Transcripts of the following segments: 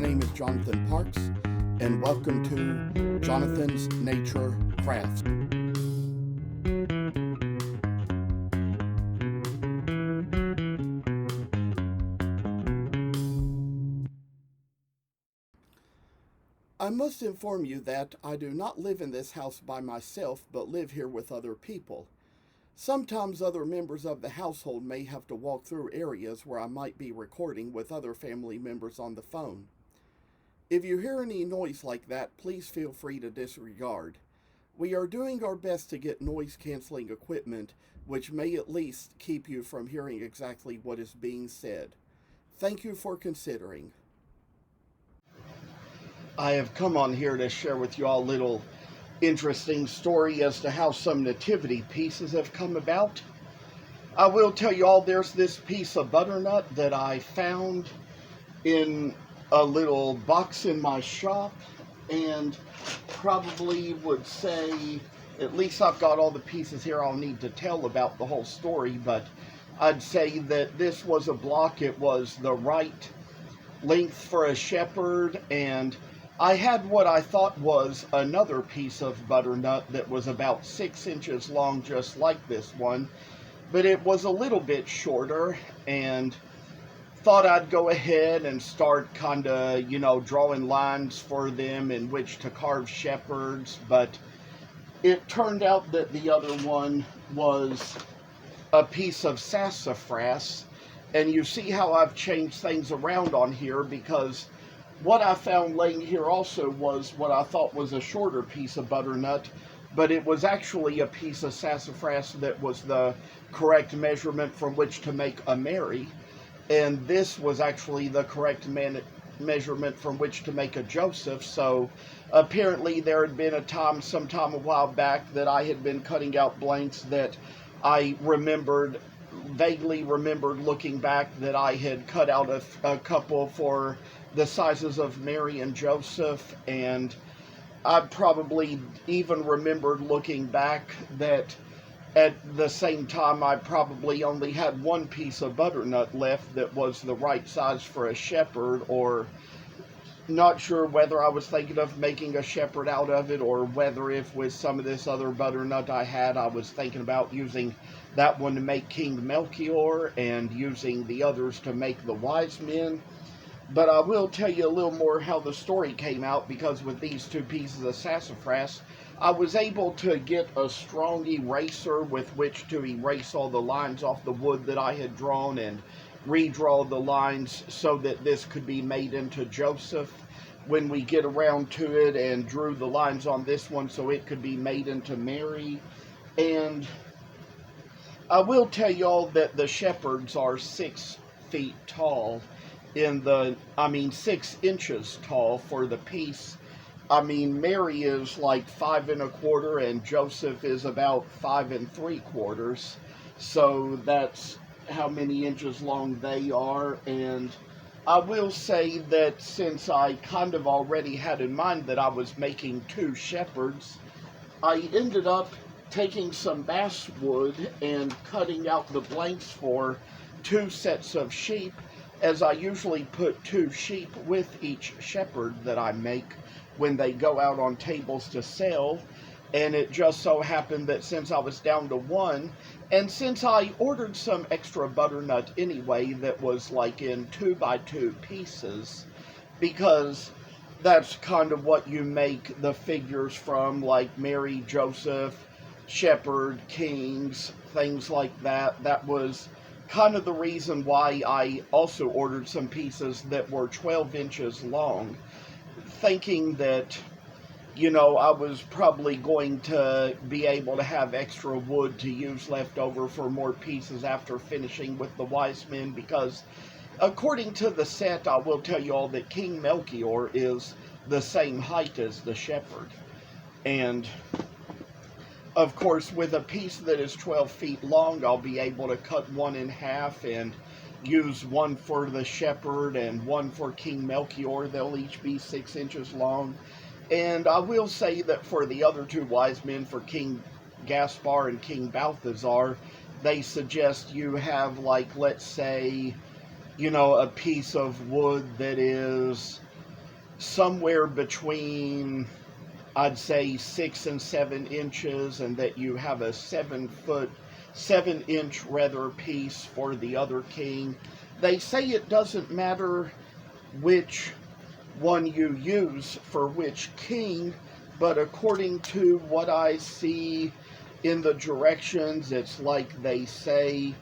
My name is Jonathan Parks, and welcome to Jonathan's Nature Crafts. I must inform you that I do not live in this house by myself, but live here with other people. Sometimes other members of the household may have to walk through areas where I might be recording with other family members on the phone. If you hear any noise like that, please feel free to disregard. We are doing our best to get noise canceling equipment, which may at least keep you from hearing exactly what is being said. Thank you for considering. I have come on here to share with you all a little interesting story as to how some nativity pieces have come about. I will tell you all there's this piece of butternut that I found in a little box in my shop, and probably would say, at least I've got all the pieces here I'll need to tell about the whole story, but I'd say that this was a block. It was the right length for a shepherd, and I had what I thought was another piece of butternut that was about 6 inches long, just like this one, but it was a little bit shorter, and thought I'd go ahead and start kind of, drawing lines for them in which to carve shepherds, but it turned out that the other one was a piece of sassafras, and you see how I've changed things around on here, because what I found laying here also was what I thought was a shorter piece of butternut, but it was actually a piece of sassafras that was the correct measurement from which to make a Mary. And this was actually the correct measurement from which to make a Joseph. So apparently there had been sometime a while back, that I had been cutting out blanks that I vaguely remembered looking back, that I had cut out a couple for the sizes of Mary and Joseph. And I probably even remembered looking back that at the same time, I probably only had one piece of butternut left that was the right size for a shepherd, or not sure whether I was thinking of making a shepherd out of it, or whether if with some of this other butternut I had, I was thinking about using that one to make King Melchior and using the others to make the wise men. But I will tell you a little more how the story came out, because with these two pieces of sassafras, I was able to get a strong eraser with which to erase all the lines off the wood that I had drawn and redraw the lines so that this could be made into Joseph when we get around to it, and drew the lines on this one so it could be made into Mary. And I will tell you all that the shepherds are 6 feet tall 6 inches tall for the piece. Mary is like 5 1/4, and Joseph is about 5 3/4. So that's how many inches long they are. And I will say that since I kind of already had in mind that I was making 2 shepherds, I ended up taking some basswood and cutting out the blanks for 2 sets of sheep, as I usually put 2 sheep with each shepherd that I make when they go out on tables to sell. And it just so happened that since I was down to 1, and since I ordered some extra butternut anyway that was like in 2 by 2 pieces, because that's kind of what you make the figures from, like Mary, Joseph, shepherd, kings, things like that. That was kind of the reason why I also ordered some pieces that were 12 inches long, thinking that, I was probably going to be able to have extra wood to use left over for more pieces after finishing with the wise men, because according to the set, I will tell you all that King Melchior is the same height as the shepherd. And of course, with a piece that is 12 feet long, I'll be able to cut one in half and use one for the shepherd and one for King Melchior. They'll each be 6 inches long. And I will say that for the other 2 wise men, for King Gaspar and King Balthazar, they suggest you have, like, let's say, a piece of wood that is somewhere between, I'd say, 6 and 7 inches, and that you have a 7-inch rather piece for the other king. They say it doesn't matter which one you use for which king, but according to what I see in the directions, it's like they say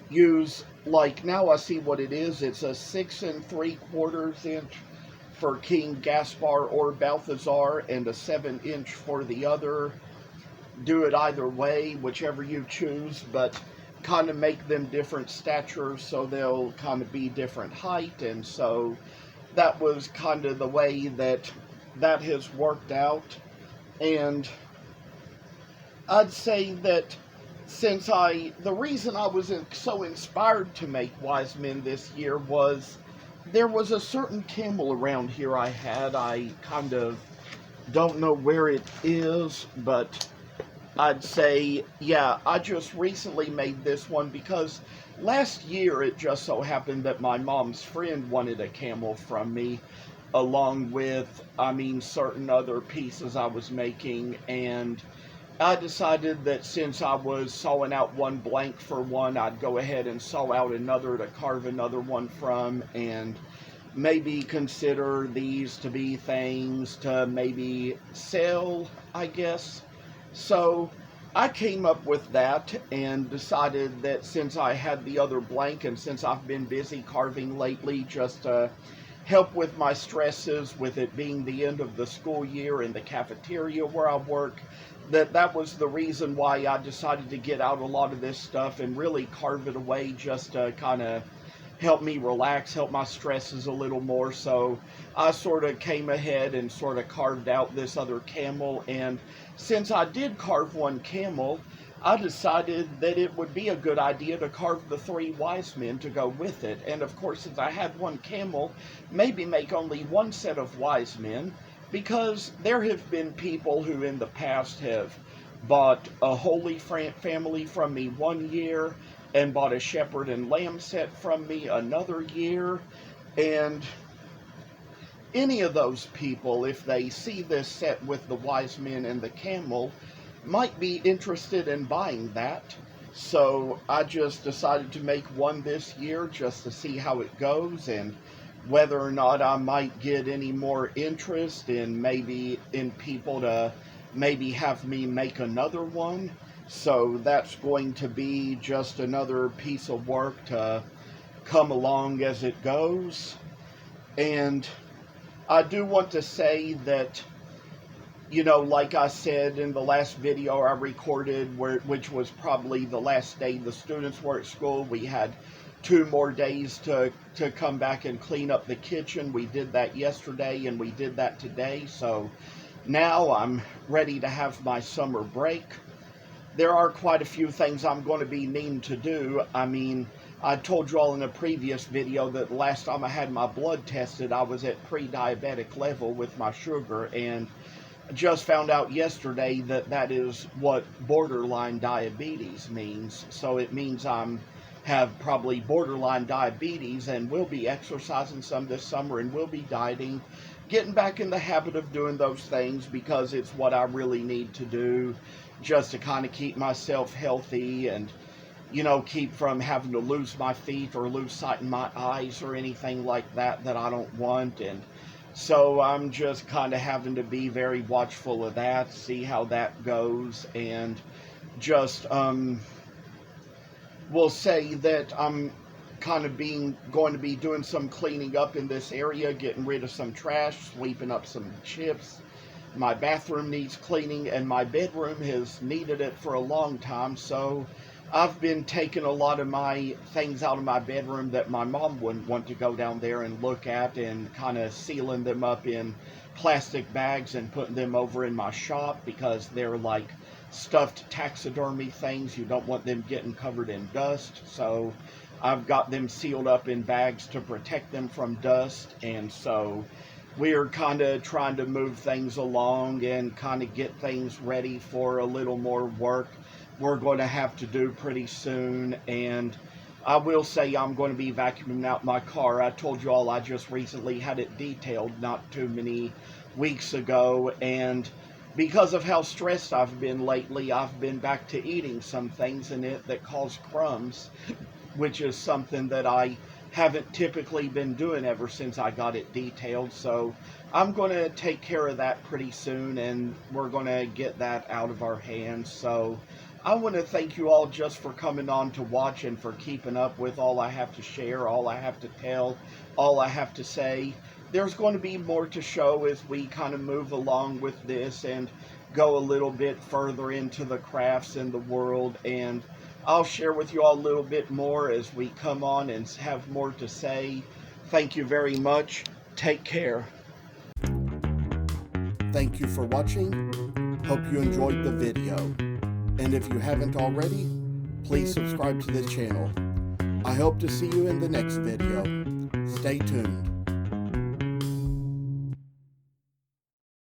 use, like now I see what it is. It's a 6 3/4 inch for King Gaspar or Balthazar, and a 7-inch for the other. Do it either way, whichever you choose, but kind of make them different statures so they'll kind of be different height. And so that was kind of the way that that has worked out. And I'd say that the reason I was so inspired to make wise men this year was there was a certain camel around here I kind of don't know where it is, but I'd say, yeah, I just recently made this one because last year it just so happened that my mom's friend wanted a camel from me, along with, certain other pieces I was making, and I decided that since I was sawing out one blank for one, I'd go ahead and saw out another to carve another one from, and maybe consider these to be things to maybe sell, I guess. So I came up with that and decided that since I had the other blank, and since I've been busy carving lately just to help with my stresses, with it being the end of the school year in the cafeteria where I work, that was the reason why I decided to get out a lot of this stuff and really carve it away, just to kind of help me relax, help my stresses a little more. So I sort of came ahead and sort of carved out this other camel. And since I did carve one camel, I decided that it would be a good idea to carve the 3 wise men to go with it. And of course, since I had one camel, maybe make only one set of wise men, because there have been people who in the past have bought a Holy Family from me one year, and bought a shepherd and lamb set from me another year. And any of those people, if they see this set with the wise men and the camel, might be interested in buying that. So I just decided to make one this year just to see how it goes, and whether or not I might get any more interest in people to maybe have me make another one. So that's going to be just another piece of work to come along as it goes. And I do want to say that, like I said in the last video I recorded, which was probably the last day the students were at school, we had 2 more days to come back and clean up the kitchen. We did that yesterday and we did that today. So now I'm ready to have my summer break. There are quite a few things I'm going to be needing to do. I told you all in a previous video that the last time I had my blood tested, I was at pre-diabetic level with my sugar, and just found out yesterday that that is what borderline diabetes means. So it means have probably borderline diabetes, and will be exercising some this summer, and will be dieting, getting back in the habit of doing those things, because it's what I really need to do, just to kind of keep myself healthy, and keep from having to lose my feet or lose sight in my eyes or anything like that I don't want. And so I'm just kind of having to be very watchful of that, see how that goes, and just will say that I'm kind of going to be doing some cleaning up in this area, getting rid of some trash, sweeping up some chips. My bathroom needs cleaning, and my bedroom has needed it for a long time, so I've been taking a lot of my things out of my bedroom that my mom wouldn't want to go down there and look at, and kind of sealing them up in plastic bags and putting them over in my shop, because they're like stuffed taxidermy things. You don't want them getting covered in dust, so I've got them sealed up in bags to protect them from dust. And so we're kind of trying to move things along and kind of get things ready for a little more work we're going to have to do pretty soon. And I will say I'm going to be vacuuming out my car. I told you all I just recently had it detailed not too many weeks ago, and because of how stressed I've been lately, I've been back to eating some things in it that cause crumbs, which is something that I haven't typically been doing ever since I got it detailed. So I'm going to take care of that pretty soon, and we're going to get that out of our hands. So I want to thank you all just for coming on to watch and for keeping up with all I have to share, all I have to tell, all I have to say. There's going to be more to show as we kind of move along with this and go a little bit further into the crafts and the world, and I'll share with you all a little bit more as we come on and have more to say. Thank you very much. Take care. Thank you for watching. Hope you enjoyed the video. And if you haven't already, please subscribe to this channel. I hope to see you in the next video. Stay tuned.